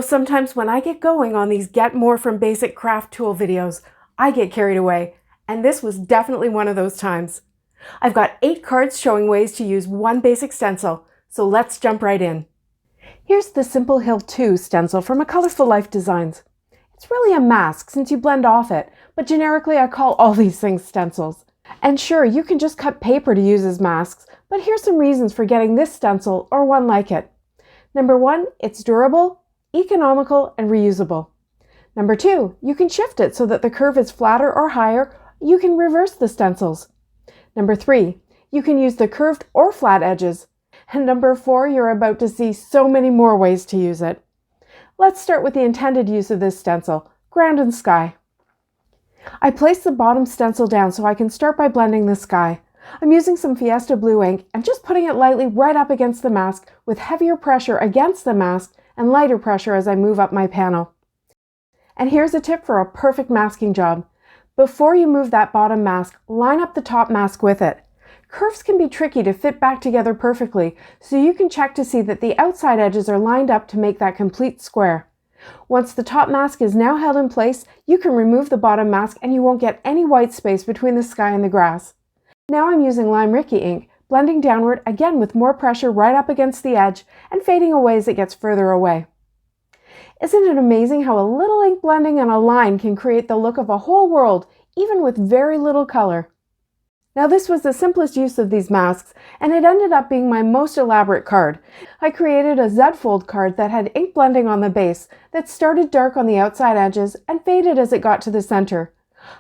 Sometimes when I get going on these Get More from Basic Craft Tool videos, I get carried away, and this was definitely one of those times. I've got 8 cards showing ways to use one basic stencil, so let's jump right in. Here's the Simple Hill 2 stencil from a Colorful Life Designs. It's really a mask since you blend off it, but generically I call all these things stencils. And sure, you can just cut paper to use as masks, but here's some reasons for getting this stencil or one like it. Number 1, it's durable, economical, and reusable. Number 2, you can shift it so that the curve is flatter or higher. You can reverse the stencils. Number 3, you can use the curved or flat edges. And number 4, you're about to see so many more ways to use it. Let's start with the intended use of this stencil, ground and sky. I place the bottom stencil down so I can start by blending the sky. I'm using some Fiesta blue ink and just putting it lightly right up against the mask with heavier pressure against the mask and lighter pressure as I move up my panel. And here's a tip for a perfect masking job. Before you move that bottom mask, line up the top mask with it. Curves can be tricky to fit back together perfectly, so you can check to see that the outside edges are lined up to make that complete square. Once the top mask is now held in place, you can remove the bottom mask and you won't get any white space between the sky and the grass. Now I'm using Lime Ricky ink, blending downward again with more pressure right up against the edge and fading away as it gets further away. Isn't it amazing how a little ink blending and a line can create the look of a whole world, even with very little color? Now this was the simplest use of these masks, and it ended up being my most elaborate card. I created a Z-fold card that had ink blending on the base that started dark on the outside edges and faded as it got to the center.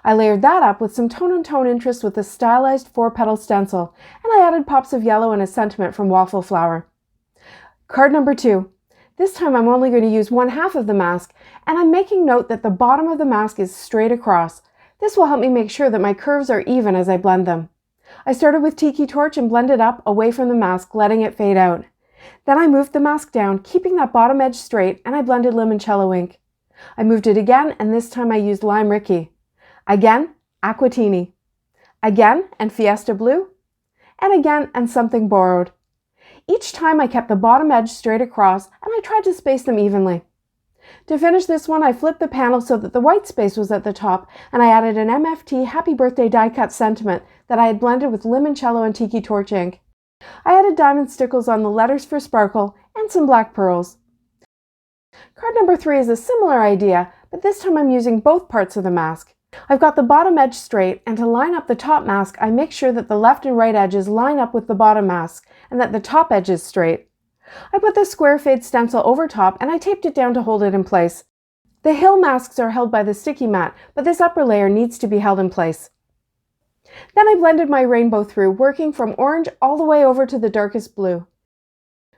I layered that up with some tone-on-tone interest with the Stylized 4-petal stencil, and I added pops of yellow and a sentiment from Waffle flower. Card number 2. This time I'm only going to use 1/2 of the mask, and I'm making note that the bottom of the mask is straight across. This will help me make sure that my curves are even as I blend them. I started with Tiki Torch and blended up away from the mask, letting it fade out. Then I moved the mask down, keeping that bottom edge straight, and I blended Limoncello ink. I moved it again, and this time I used Lime Ricky. Again, Aquatini. Again, and Fiesta Blue. And again, and something borrowed. Each time I kept the bottom edge straight across, and I tried to space them evenly. To finish this one, I flipped the panel so that the white space was at the top, and I added an MFT Happy Birthday die cut sentiment that I had blended with Limoncello and Tiki Torch ink. I added diamond stickles on the letters for sparkle and some black pearls. Card number 3 is a similar idea, but this time I'm using both parts of the mask. I've got the bottom edge straight, and to line up the top mask, I make sure that the left and right edges line up with the bottom mask, and that the top edge is straight. I put the square fade stencil over top, and I taped it down to hold it in place. The hill masks are held by the sticky mat, but this upper layer needs to be held in place. Then I blended my rainbow through, working from orange all the way over to the darkest blue.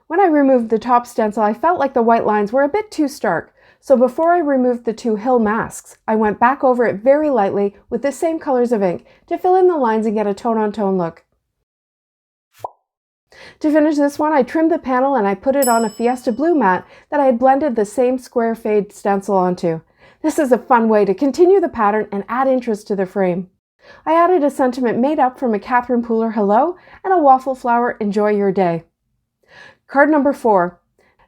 When I removed the top stencil, I felt like the white lines were a bit too stark, so before I removed the 2 hill masks, I went back over it very lightly with the same colors of ink to fill in the lines and get a tone-on-tone look. To finish this one, I trimmed the panel and I put it on a Fiesta Blue mat that I had blended the same square fade stencil onto. This is a fun way to continue the pattern and add interest to the frame. I added a sentiment made up from a Catherine Pooler Hello and a Waffle flower Enjoy Your Day. Card number 4.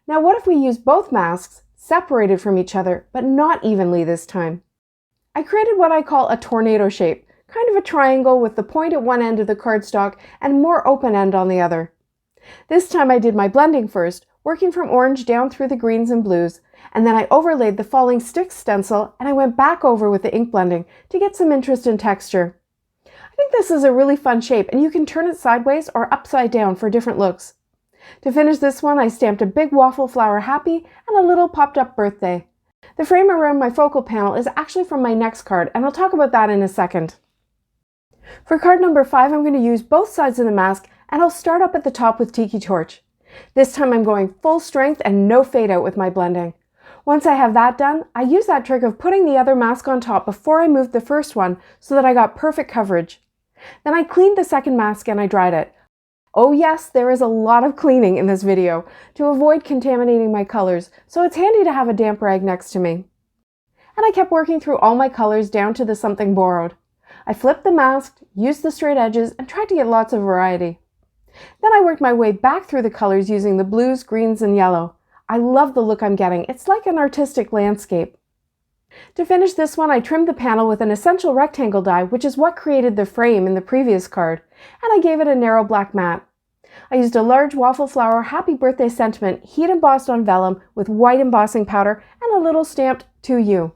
Now what if we use both masks separated from each other, but not evenly this time? I created what I call a tornado shape, kind of a triangle with the point at one end of the cardstock and more open end on the other. This time I did my blending first, working from orange down through the greens and blues, and then I overlaid the Falling Sticks stencil and I went back over with the ink blending to get some interest in texture. I think this is a really fun shape, and you can turn it sideways or upside down for different looks. To finish this one, I stamped a big Waffle flower happy and a little popped up birthday. The frame around my focal panel is actually from my next card, and I'll talk about that in a second. For card number 5, I'm going to use both sides of the mask, and I'll start up at the top with Tiki Torch. This time I'm going full strength and no fade out with my blending. Once I have that done, I use that trick of putting the other mask on top before I moved the first one so that I got perfect coverage. Then I cleaned the second mask and I dried it. Oh yes, there is a lot of cleaning in this video to avoid contaminating my colors, so it's handy to have a damp rag next to me. And I kept working through all my colors down to the something borrowed. I flipped the mask, used the straight edges, and tried to get lots of variety. Then I worked my way back through the colors using the blues, greens, and yellow. I love the look I'm getting. It's like an artistic landscape. To finish this one, I trimmed the panel with an essential rectangle die, which is what created the frame in the previous card, and I gave it a narrow black mat. I used a large waffle flower happy birthday sentiment heat embossed on vellum with white embossing powder and a little stamped "To You."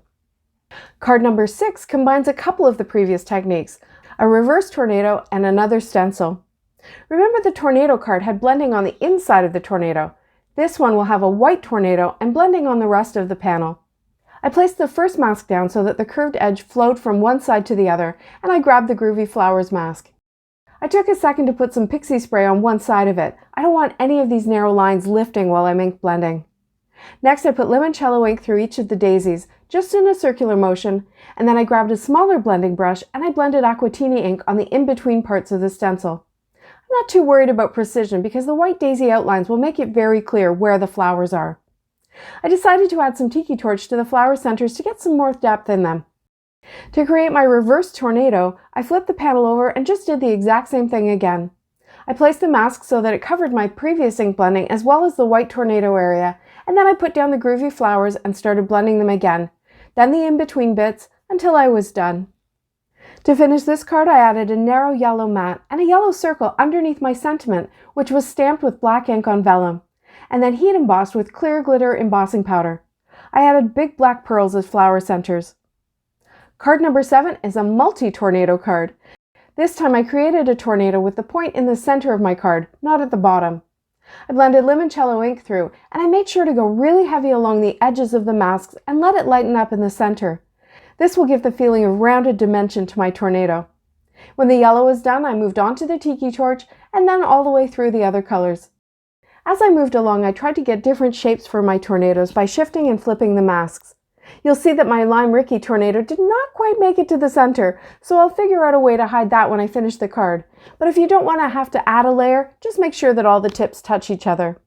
Card number 6 combines a couple of the previous techniques, a reverse tornado and another stencil. Remember, the tornado card had blending on the inside of the tornado. This one will have a white tornado and blending on the rest of the panel. I placed the first mask down so that the curved edge flowed from one side to the other, and I grabbed the Groovy Flowers mask. I took a second to put some pixie spray on one side of it. I don't want any of these narrow lines lifting while I'm ink blending. Next, I put limoncello ink through each of the daisies, just in a circular motion, and then I grabbed a smaller blending brush and I blended aquatine ink on the in-between parts of the stencil. I'm not too worried about precision because the white daisy outlines will make it very clear where the flowers are. I decided to add some tiki torch to the flower centers to get some more depth in them. To create my reverse tornado, I flipped the panel over and just did the exact same thing again. I placed the mask so that it covered my previous ink blending as well as the white tornado area, and then I put down the Groovy Flowers and started blending them again, then the in-between bits, until I was done. To finish this card, I added a narrow yellow mat and a yellow circle underneath my sentiment, which was stamped with black ink on vellum, and then heat embossed with clear glitter embossing powder. I added big black pearls as flower centers. Card number 7 is a multi-tornado card. This time I created a tornado with the point in the center of my card, not at the bottom. I blended limoncello ink through, and I made sure to go really heavy along the edges of the masks and let it lighten up in the center. This will give the feeling of rounded dimension to my tornado. When the yellow was done, I moved on to the tiki torch and then all the way through the other colors. As I moved along, I tried to get different shapes for my tornadoes by shifting and flipping the masks. You'll see that my Lime Ricky tornado did not quite make it to the center, so I'll figure out a way to hide that when I finish the card. But if you don't want to have to add a layer, just make sure that all the tips touch each other.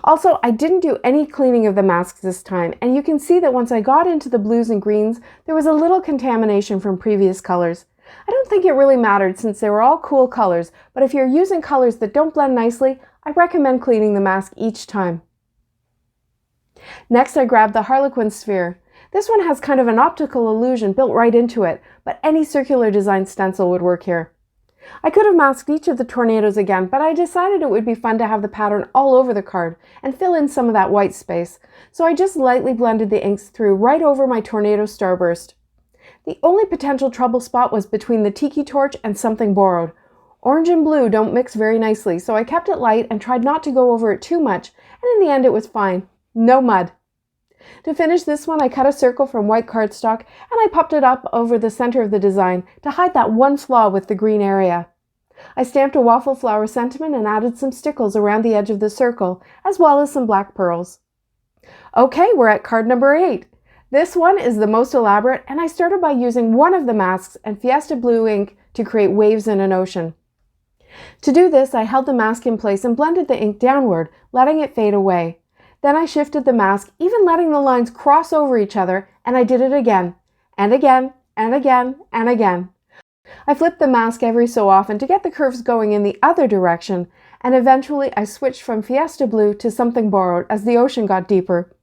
Also, I didn't do any cleaning of the masks this time, and you can see that once I got into the blues and greens, there was a little contamination from previous colors. I don't think it really mattered since they were all cool colors, but if you're using colors that don't blend nicely, I recommend cleaning the mask each time. Next, I grabbed the Harlequin Sphere. This one has kind of an optical illusion built right into it, but any circular design stencil would work here. I could have masked each of the tornadoes again, but I decided it would be fun to have the pattern all over the card and fill in some of that white space, so I just lightly blended the inks through right over my tornado starburst. The only potential trouble spot was between the tiki torch and something borrowed. Orange and blue don't mix very nicely, so I kept it light and tried not to go over it too much, and in the end it was fine. No mud. To finish this one, I cut a circle from white cardstock and I popped it up over the center of the design to hide that one flaw with the green area. I stamped a waffle flower sentiment and added some stickles around the edge of the circle, as well as some black pearls. Okay, we're at card number 8. This one is the most elaborate, and I started by using one of the masks and Fiesta Blue ink to create waves in an ocean. To do this, I held the mask in place and blended the ink downward, letting it fade away. Then I shifted the mask, even letting the lines cross over each other, and I did it again, and again, and again, and again. I flipped the mask every so often to get the curves going in the other direction, and eventually I switched from Fiesta Blue to something borrowed as the ocean got deeper.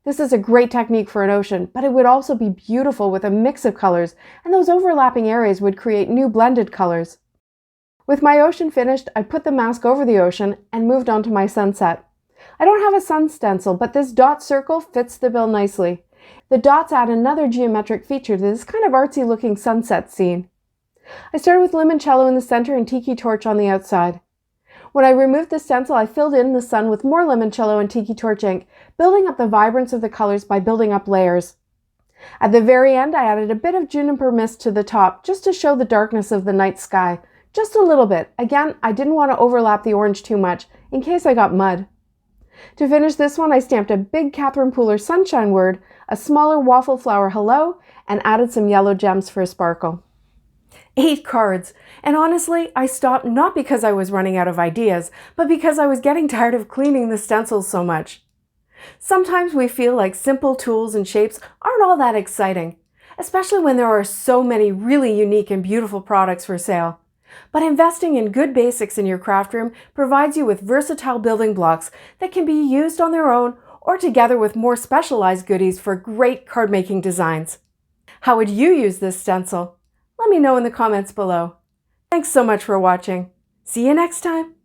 This is a great technique for an ocean, but it would also be beautiful with a mix of colors, and those overlapping areas would create new blended colors. With my ocean finished, I put the mask over the ocean and moved on to my sunset. I don't have a sun stencil, but this dot circle fits the bill nicely. The dots add another geometric feature to this kind of artsy looking sunset scene. I started with limoncello in the center and tiki torch on the outside. When I removed the stencil, I filled in the sun with more limoncello and tiki torch ink, building up the vibrance of the colors by building up layers. At the very end, I added a bit of juniper mist to the top just to show the darkness of the night sky. Just a little bit. Again, I didn't want to overlap the orange too much, in case I got mud. To finish this one, I stamped a big Catherine Pooler sunshine word, a smaller waffle flower hello, and added some yellow gems for a sparkle. 8 cards, and honestly, I stopped not because I was running out of ideas, but because I was getting tired of cleaning the stencils so much. Sometimes we feel like simple tools and shapes aren't all that exciting, especially when there are so many really unique and beautiful products for sale. But investing in good basics in your craft room provides you with versatile building blocks that can be used on their own or together with more specialized goodies for great card making designs. How would you use this stencil? Let me know in the comments below. Thanks so much for watching. See you next time.